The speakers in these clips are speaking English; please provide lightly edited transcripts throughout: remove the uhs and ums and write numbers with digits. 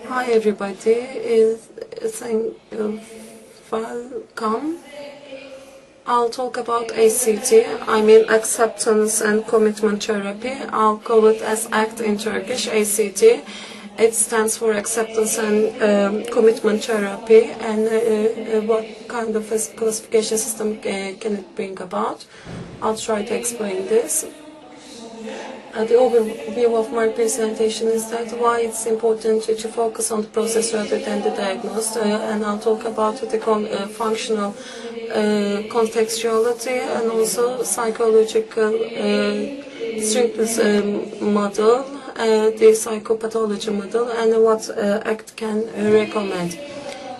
Hi everybody, welcome. I'll talk about ACT, I mean Acceptance and Commitment Therapy. I'll call it as ACT in Turkish, ACT. It stands for Acceptance and Commitment Therapy. And what kind of a classification system can it bring about? I'll try to explain this. The overview of my presentation is that why it's important to focus on the process rather than the diagnosis, and I'll talk about the functional contextuality and also psychological strengths model, the psychopathology model, and what ACT can recommend.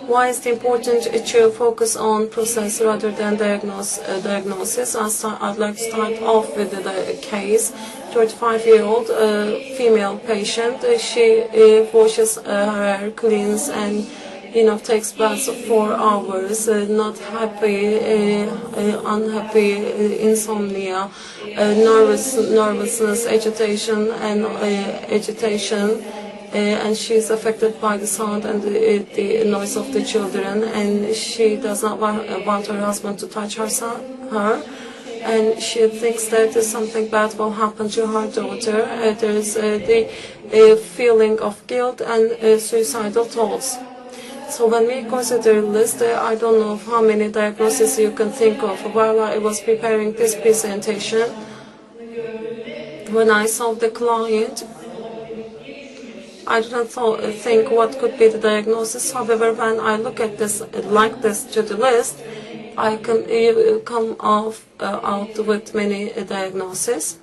Why is it important to focus on process rather than diagnosis? I'd like to start off with the case. 35-year-old female patient. She washes her hair, cleans, and takes baths for hours. Not happy, unhappy, insomnia, nervousness, agitation, and she's affected by the sound and the noise of the children, and she does not want her husband to touch her, and she thinks that something bad will happen to her daughter. There's the feeling of guilt and suicidal thoughts. So when we consider this, I don't know how many diagnoses you can think of. While I was preparing this presentation, when I saw the client, I didn't think what could be the diagnosis. However, when I look at this like this to the list, I can come out with many diagnoses.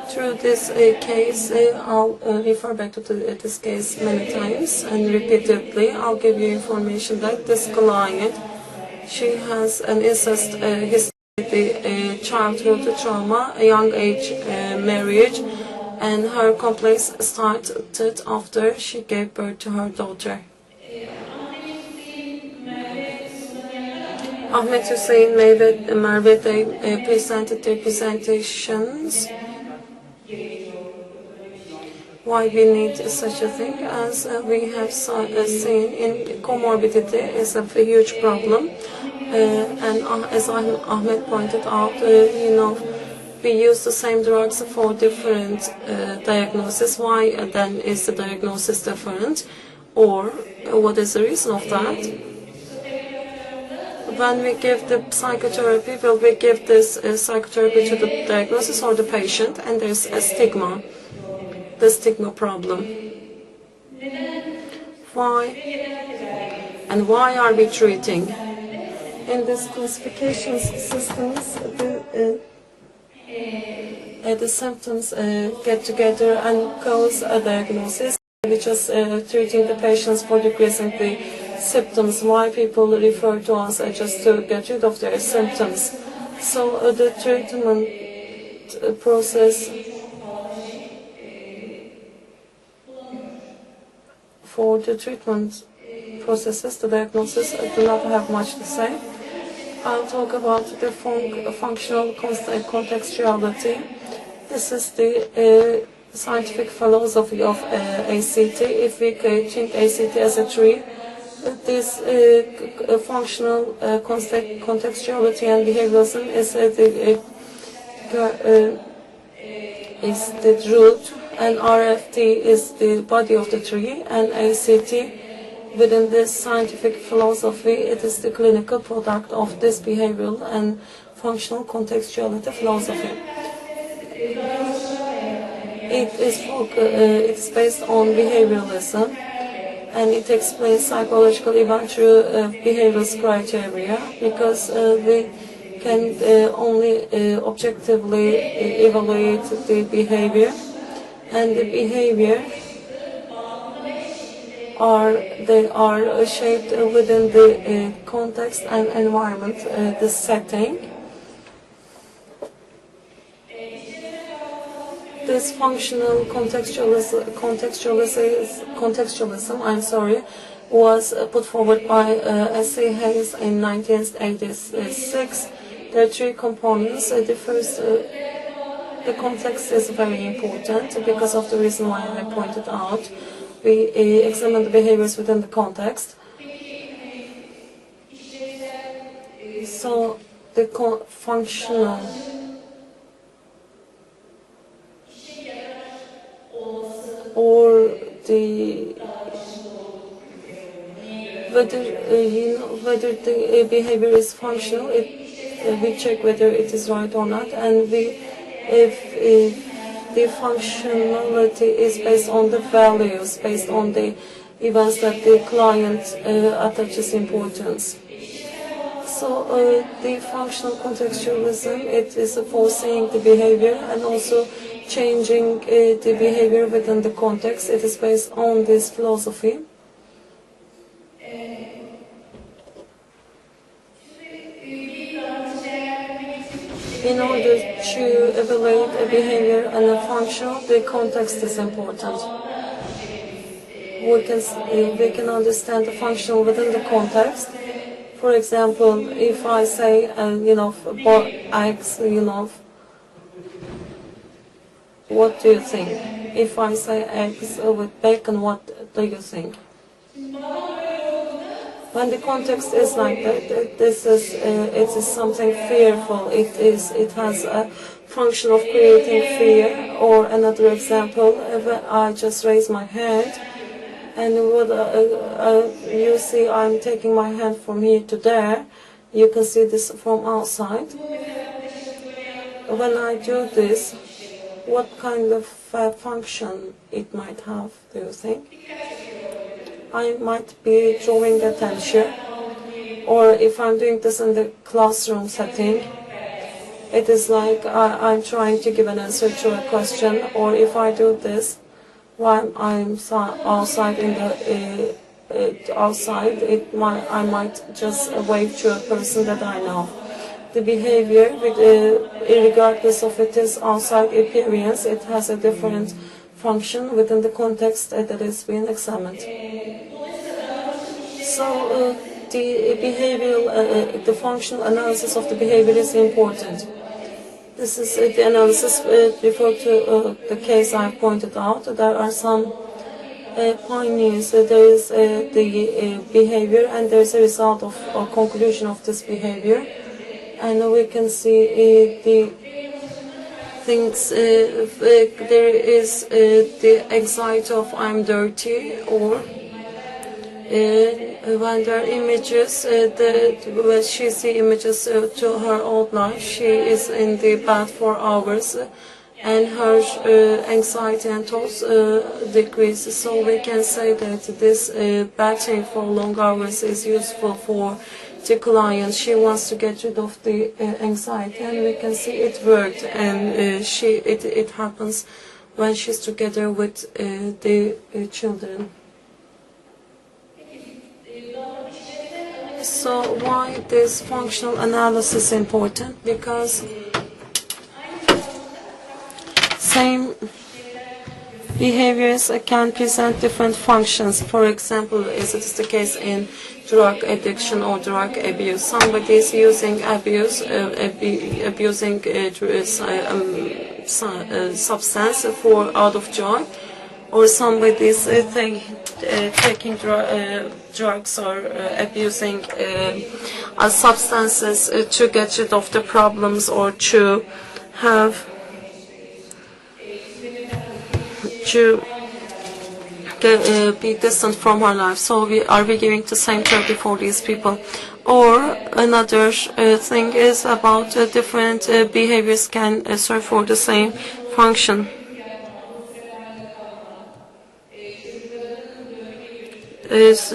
Through this case, I'll refer back to this case many times and repeatedly. I'll give you information that this client, she has an incest history, childhood trauma, a young age marriage, and her complaints started after she gave birth to her daughter. Ahmet Hüseyin Merve, they presented their presentations. Why we need such a thing, as we have seen in comorbidity is a huge problem, and as Ahmet pointed out, we use the same drugs for different diagnoses. Why then is the diagnosis different, or what is the reason of that? When we give the psychotherapy, will we give this psychotherapy to the diagnosis or the patient? And there's a stigma, the stigma problem. Why? And why are we treating? In this classification systems, the symptoms get together and cause a diagnosis. We're just treating the patients for decreasing the symptoms. Why people refer to us just to get rid of their symptoms. So the treatment process for the treatment processes, the diagnosis, do not have much to say. I'll talk about the functional contextuality. This is the scientific philosophy of ACT. If we think ACT as a tree, this functional contextuality and behavioralism is the root, and RFT is the body of the tree, and ACT, within this scientific philosophy, it is the clinical product of this behavioral and functional contextuality philosophy. It's based on behavioralism, and it explains psychological event through behavioral criteria, because we can only objectively evaluate the behavior, and the behavior they are shaped within the context and environment, the setting. This functional contextualism, was put forward by S.C. Hayes in 1986. There are three components. The first the context is very important because of the reason why I pointed out. We examine the behaviors within the context. So the functional or the whether the behavior is functional, we check whether it is right or not, and if the functionality is based on the values, based on the events that the client attaches importance. So the functional contextualism, it is foreseeing the behavior and also changing the behavior within the context. It is based on this philosophy. In order to evaluate a behavior and a function, the context is important. We can understand the function within the context. For example, if I say, eggs, what do you think? If I say eggs with bacon, what do you think? When the context is like that, it is something fearful. It has a function of creating fear. Or another example, if I just raise my hand, and you see I'm taking my hand from here to there. You can see this from outside. When I do this, what kind of function it might have, do you think? I might be drawing attention, or if I'm doing this in the classroom setting, it is like I'm trying to give an answer to a question, or if I do this while I'm outside I might just wave to a person that I know. The behavior, regardless of it is outside appearance, it has a different function within the context that is being examined. So the behavioral, the functional analysis of the behavior is important. This is the analysis referred to the case I pointed out. There are some pioneers. There is the behavior, and there is a result of a conclusion of this behavior, and we can see the things. There is the anxiety of I'm dirty, or when there are images, when she sees images to her old life, she is in the bed for hours, and her anxiety and thoughts decrease. So we can say that this batting for long hours is useful for the client. She wants to get rid of the anxiety, and we can see it worked, and it happens when she's together with the children. So why this functional analysis is important? Because same behaviors can present different functions. For example, as it is the case in drug addiction or drug abuse, somebody is using abusing substance for out of joy, or somebody is taking drugs or abusing substances to get rid of the problems, or to be distant from her life. So are we giving the same therapy for these people? Or another thing is about different behaviors can serve for the same function. Is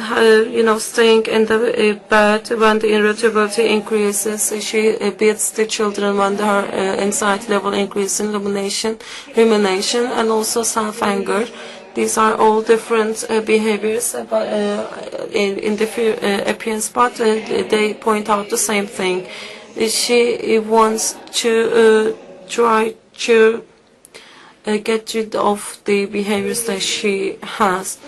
staying in the bed when the irritability increases. She beats the children when her anxiety level increases, rumination, and also self-anger. These are all different behaviors in different appearance, but they point out the same thing. She wants to try to get rid of the behaviors that she has.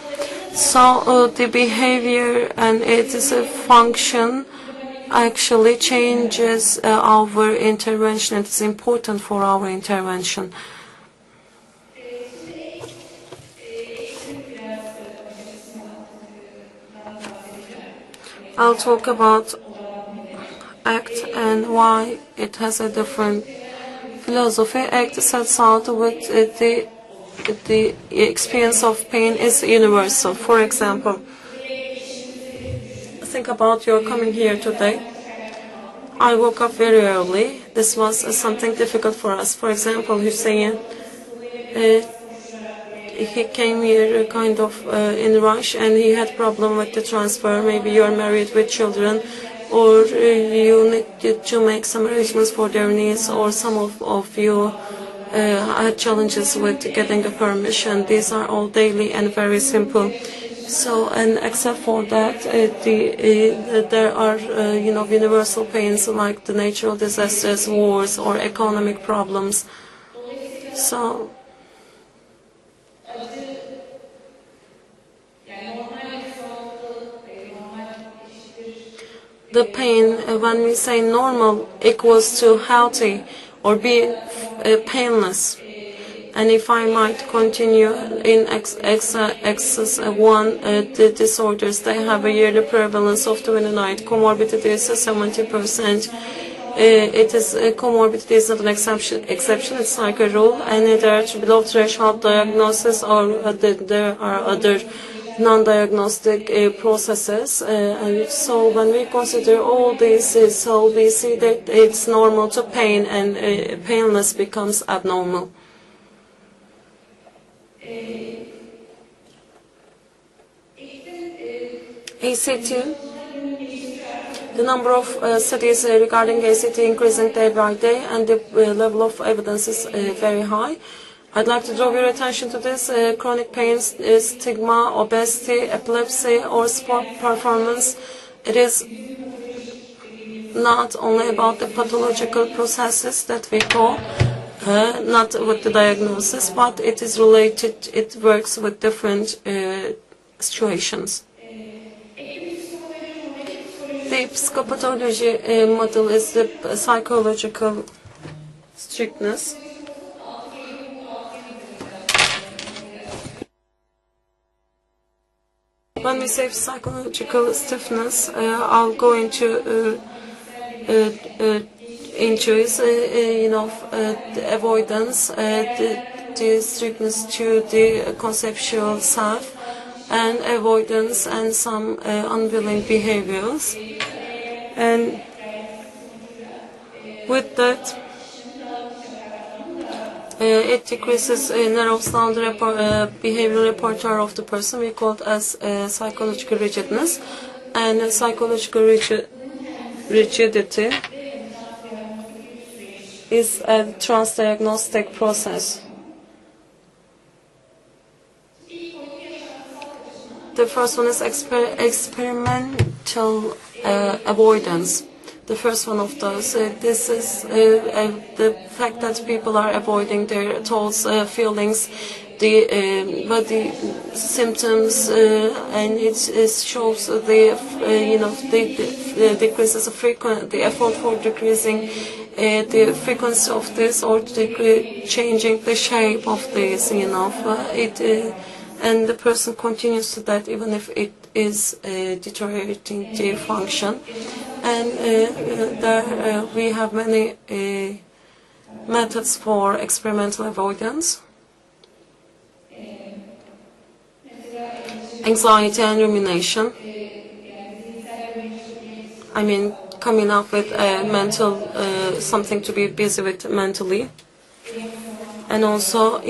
So the behavior, and it is a function, actually changes our intervention. It is important for our intervention. I'll talk about ACT and why it has a different philosophy. ACT sets out with the experience of pain is universal. For example, think about your coming here today. I woke up very early. This was something difficult for us. For example, Hussein, he came here kind of in rush, and he had problem with the transfer. Maybe you're married with children, or you need to make some arrangements for their needs, or some of you had challenges with getting a permission. These are all daily and very simple. So, and except for that, there are universal pains like the natural disasters, wars, or economic problems. So, the pain, when we say normal, equals to healthy or being painless. And if I might continue, in excess one, the disorders, they have a yearly prevalence of 29. Comorbidity is 70%. It is comorbidity is not an exception. It's like a rule. And there are below threshold diagnosis, or there are other non-diagnostic processes. And so when we consider all these, so we see that it's normal to pain, and painless becomes abnormal. ACT, the number of studies regarding ACT increasing day by day, and the level of evidence is very high. I'd like to draw your attention to this. Chronic pains, stigma, obesity, epilepsy, or sport performance. It is not only about the pathological processes that we call, not with the diagnosis, but it is related, it works with different situations. The psychopathology model is the psychological strictness. When we say psychological stiffness, I'll go into is the avoidance, the strictness to the conceptual self, and avoidance and some unwilling behaviors. And with that, it decreases, narrows down the behavioral repertoire of the person. We call it as psychological rigidness. And psychological rigidity is a transdiagnostic process. The first one is experimental avoidance. The first one of those, this is the fact that people are avoiding their thoughts, feelings, the body symptoms, and it shows the the decreases of the effort for decreasing the frequency of this, or changing the shape of this, and the person continues to that even if it is deteriorating the function. And there we have many methods for experimental avoidance. Anxiety and rumination. I mean, coming up with a mental, something to be busy with mentally. And also,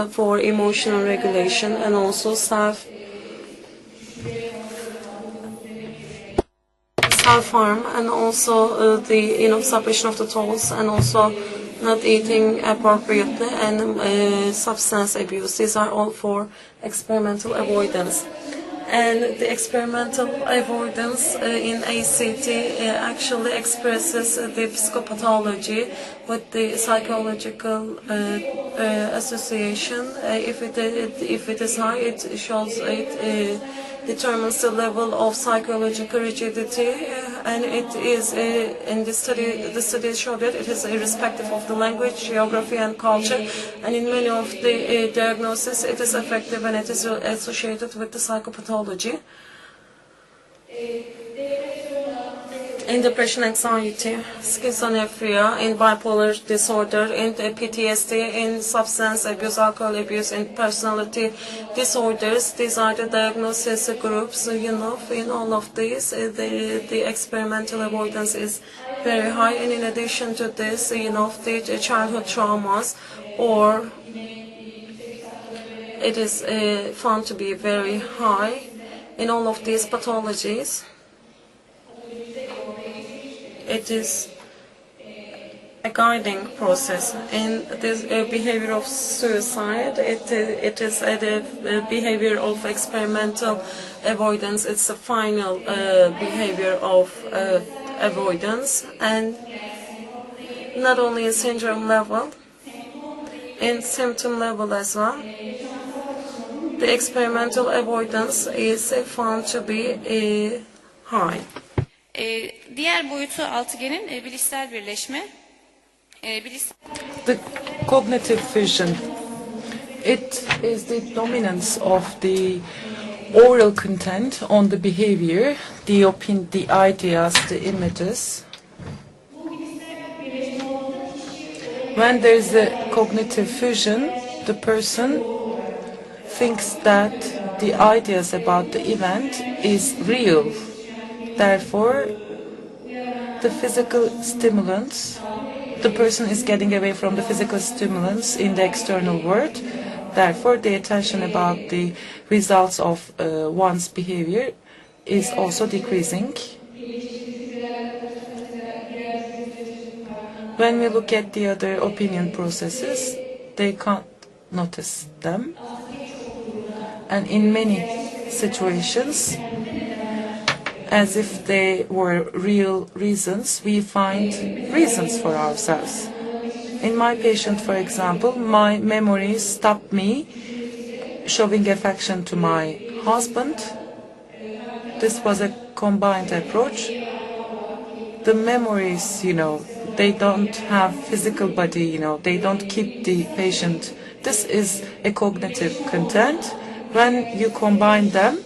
for emotional regulation, and also self-harm, and also the suppression of the thoughts, and also not eating appropriately, and substance abuse. These are all for experimental avoidance. And the experimental avoidance in ACT actually expresses the psychopathology with the psychological association. If it is high, it shows it determines the level of psychological rigidity, and it is in the studies show that it is irrespective of the language, geography, and culture, and in many of the diagnoses it is effective and it is associated with the psychopathology. In depression, anxiety, schizophrenia, in bipolar disorder, in PTSD, in substance abuse, alcohol abuse, in personality disorders. These are the diagnosis groups. You know, in all of these, the experimental avoidance is very high. And in addition to this, you know, the childhood traumas, or it is found to be very high in all of these pathologies. It is a guiding process. In this behavior of suicide, it is a behavior of experimental avoidance. It's a final behavior of avoidance, and not only in syndrome level, in symptom level as well. The experimental avoidance is found to be high. Diğer boyutu altıgenin bilişsel birleşme. The cognitive fusion. It is the dominance of the oral content on the behavior, the ideas, the images. When there is a cognitive fusion, the person thinks that the ideas about the event is real. Therefore, the physical stimulants, the person is getting away from the physical stimulants in the external world. Therefore, the attention about the results of one's behavior is also decreasing. When we look at the other opinion processes, they can't notice them. And in many situations, as if they were real reasons, we find reasons for ourselves. In my patient, for example, my memories stopped me showing affection to my husband. This was a combined approach. The memories, you know, they don't have physical body, you know, they don't keep the patient. This is a cognitive content. When you combine them,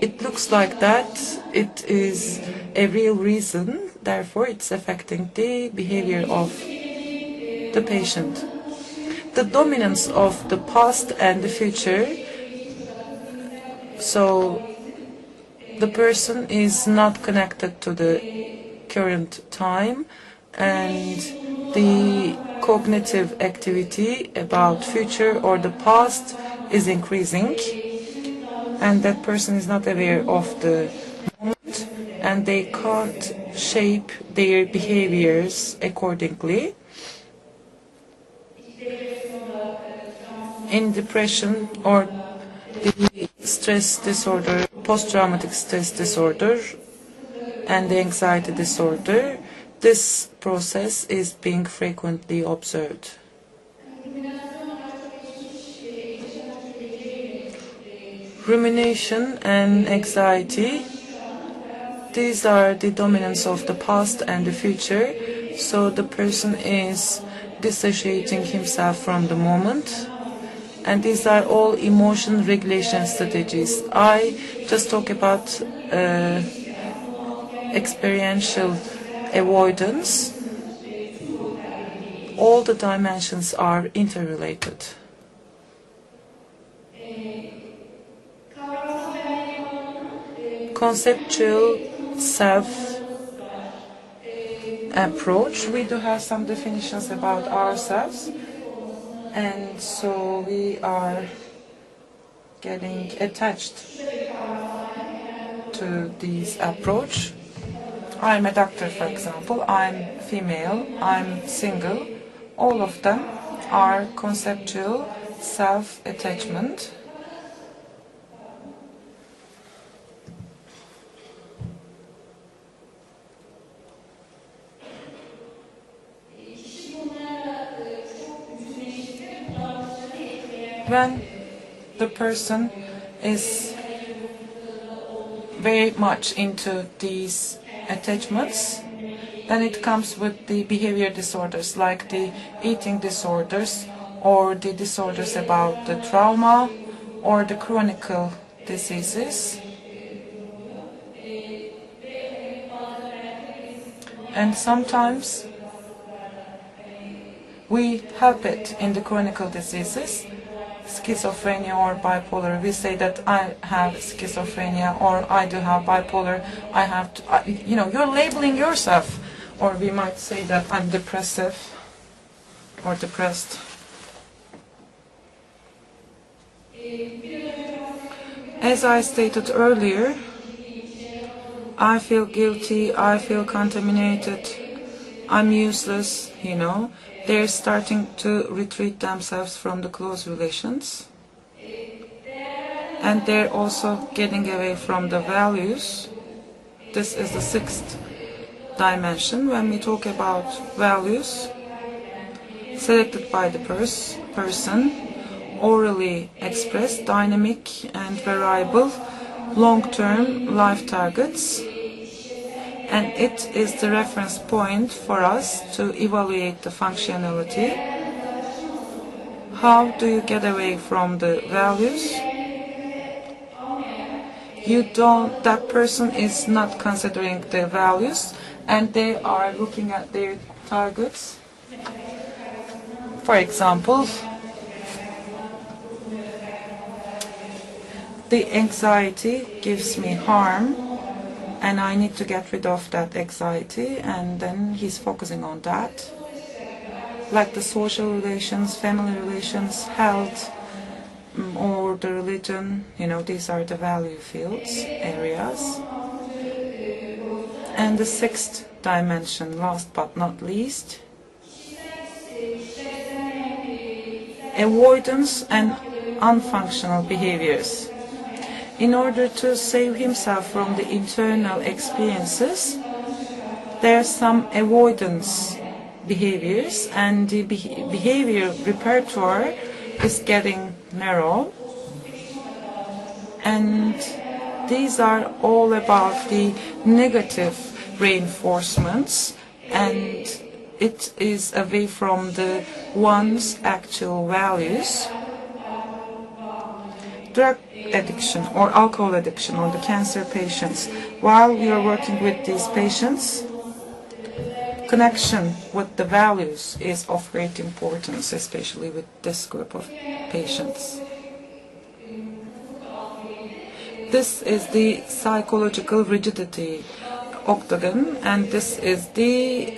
it looks like that it is a real reason, therefore it's affecting the behavior of the patient. The dominance of the past and the future, so the person is not connected to the current time, and the cognitive activity about future or the past is increasing, and that person is not aware of the moment, and they can't shape their behaviors accordingly. In depression or the stress disorder, post-traumatic stress disorder, and the anxiety disorder, this process is being frequently observed. Rumination and anxiety, these are the dominance of the past and the future, so the person is dissociating himself from the moment, and these are all emotion regulation strategies. I just talk about experiential avoidance. All the dimensions are interrelated. Conceptual self approach. We do have some definitions about ourselves, and so we are getting attached to this approach. I'm a doctor, for example, I'm female, I'm single. All of them are conceptual self-attachment. When the person is very much into these attachments, then it comes with the behavior disorders like the eating disorders or the disorders about the trauma or the chronic diseases. And sometimes we help it in the chronic diseases, schizophrenia or bipolar. We say that I have schizophrenia or I do have bipolar. I have to, you know, you're labeling yourself. Or we might say that I'm depressive or depressed. As I stated earlier, I feel guilty, I feel contaminated, I'm useless, you know. They're starting to retreat themselves from the close relations. And they're also getting away from the values. This is the sixth dimension when we talk about values selected by the person, orally expressed, dynamic and variable, long-term life targets. And it is the reference point for us to evaluate the functionality. How do you get away from the values? That person is not considering the values and they are looking at their targets. For example, the anxiety gives me harm and I need to get rid of that anxiety, and then he's focusing on that. Like the social relations, family relations, health, or the religion, you know, these are the value fields, areas. And the sixth dimension, last but not least, avoidance and unfunctional behaviors. In order to save himself from the internal experiences, there are some avoidance behaviors, and the behavior repertoire is getting narrow. And these are all about the negative reinforcements, and it is away from the one's actual values. Drug addiction or alcohol addiction or the cancer patients. While we are working with these patients, connection with the values is of great importance, especially with this group of patients. This is the psychological rigidity octagon, and this is the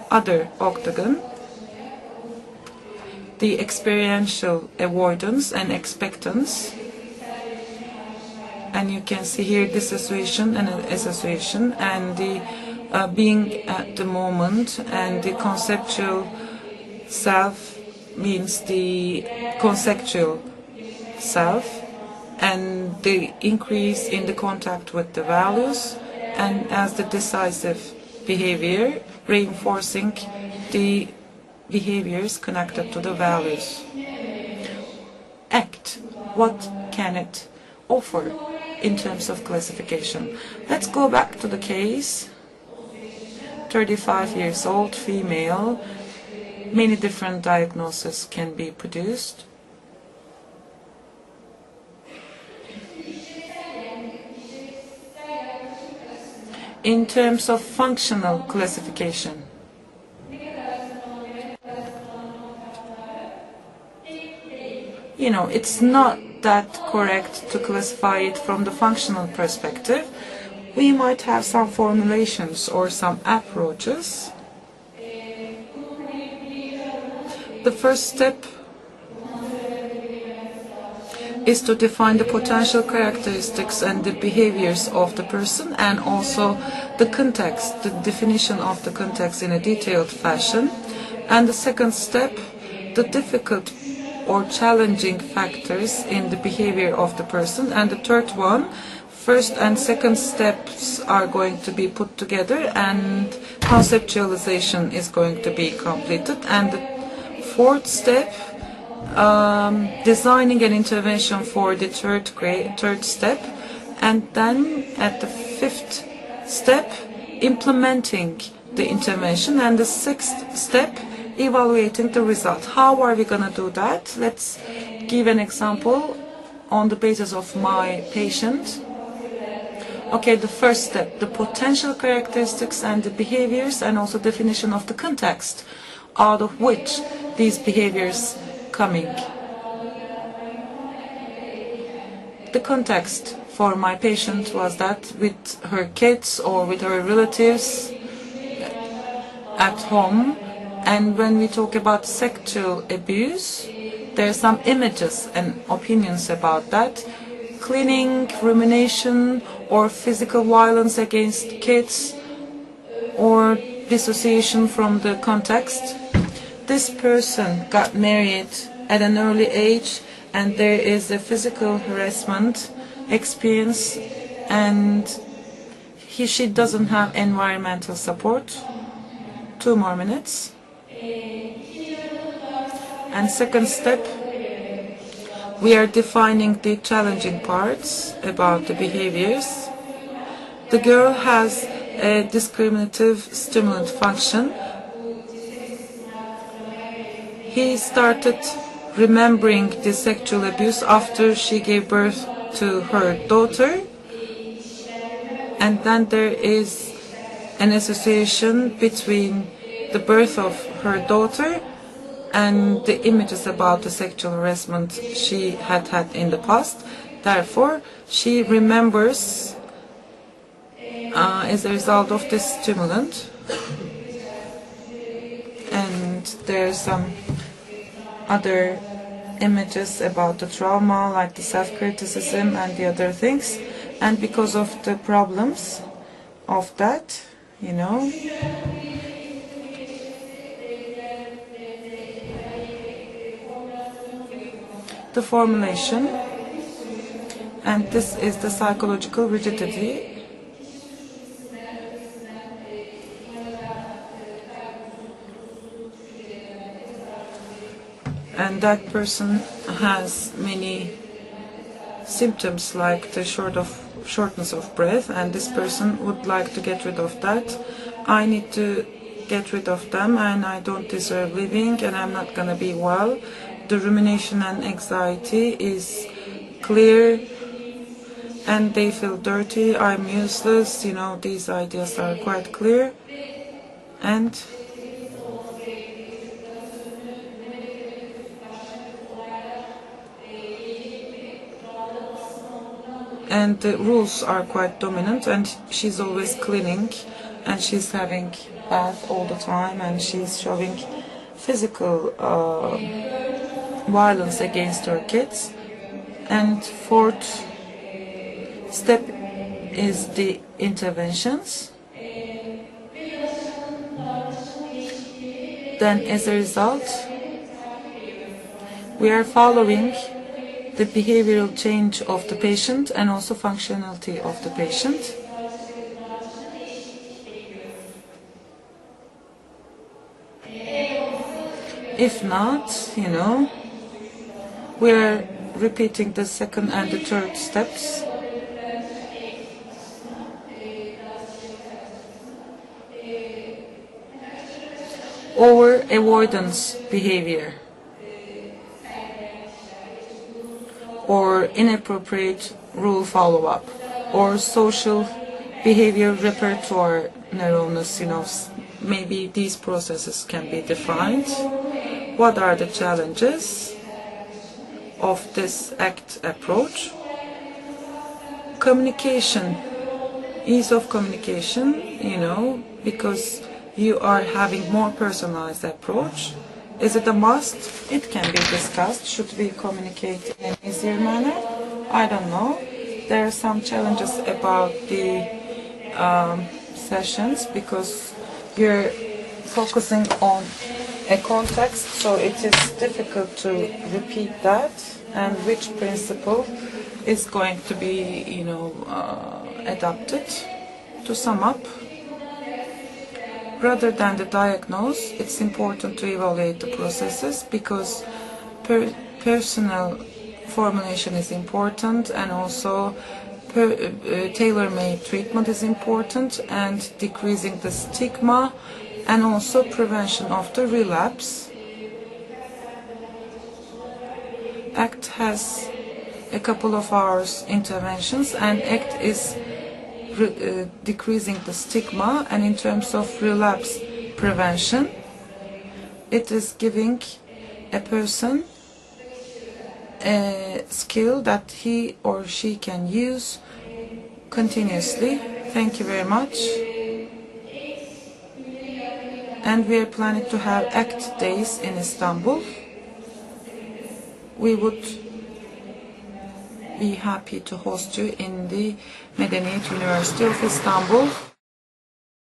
other octagon, the experiential avoidance and expectance. And you can see here dissociation and association, and the being at the moment, and the conceptual self means the conceptual self, and the increase in the contact with the values, and as the decisive behavior, reinforcing the behaviors connected to the values. ACT, what can it offer in terms of classification? Let's go back to the case. 35 years old, female, many different diagnoses can be produced. In terms of functional classification, you know, it's not that correct to classify it from the functional perspective. We might have some formulations or some approaches. The first step is to define the potential characteristics and the behaviors of the person, and also the context, the definition of the context in a detailed fashion. And the second step, the difficult or challenging factors in the behavior of the person. And the third one, first and second steps are going to be put together and conceptualization is going to be completed. And the fourth step, designing an intervention for the third step, And then at the 5th step, implementing the intervention, and the 6th step, evaluating the result. How are we going to do that? Let's give an example on the basis of my patient. Okay, the first step, the potential characteristics and the behaviors, and also definition of the context out of which these behaviors coming. The context for my patient was that with her kids or with her relatives at home, and when we talk about sexual abuse, there are some images and opinions about that. Cleaning, rumination, or physical violence against kids, or dissociation from the context. This person got married at an early age, and there is a physical harassment experience, and she doesn't have environmental support. 2 more minutes. And second step, we are defining the challenging parts about the behaviors. The girl has a discriminative stimulant function. He started remembering the sexual abuse after she gave birth to her daughter, and then there is an association between the birth of her daughter and the images about the sexual harassment she had in the past. Therefore, she remembers as a result of this stimulant. And there are some other images about the trauma, like the self-criticism and the other things. And because of the problems of that, you know, the formulation, and this is the psychological rigidity. And that person has many symptoms like the shortness of breath, and this person would like to get rid of that. I need to get rid of them, and I don't deserve living, and I'm not gonna be well. The rumination and anxiety is clear, and they feel dirty, I'm useless, you know, these ideas are quite clear. And the rules are quite dominant, and she's always cleaning, and she's having bath all the time, and she's showing physical violence against her kids. And fourth step is the interventions. Then as a result, we are following the behavioral change of the patient and also functionality of the patient. If not, you know, we are repeating the second and the third steps. Over avoidance behavior, or inappropriate rule follow-up, or social behavior repertoire neurosis, you know, maybe these processes can be defined. What are the challenges of this ACT approach? Communication, ease of communication, you know, because you are having more personalized approach. Is it a must? It can be discussed. Should we communicate in an easier manner? I don't know. There are some challenges about the sessions because you're focusing on a context, so it is difficult to repeat that, and which principle is going to be, you know, adopted. To sum up, rather than the diagnose, it's important to evaluate the processes because personal formulation is important, and also tailor-made treatment is important, and decreasing the stigma, and also prevention of the relapse. ACT has a couple of hours interventions, and ACT is decreasing the stigma, and in terms of relapse prevention, it is giving a person a skill that he or she can use continuously. Thank you very much. And we are planning to have ACT days in Istanbul. We would be happy to host you in the Medeniyet University of Istanbul.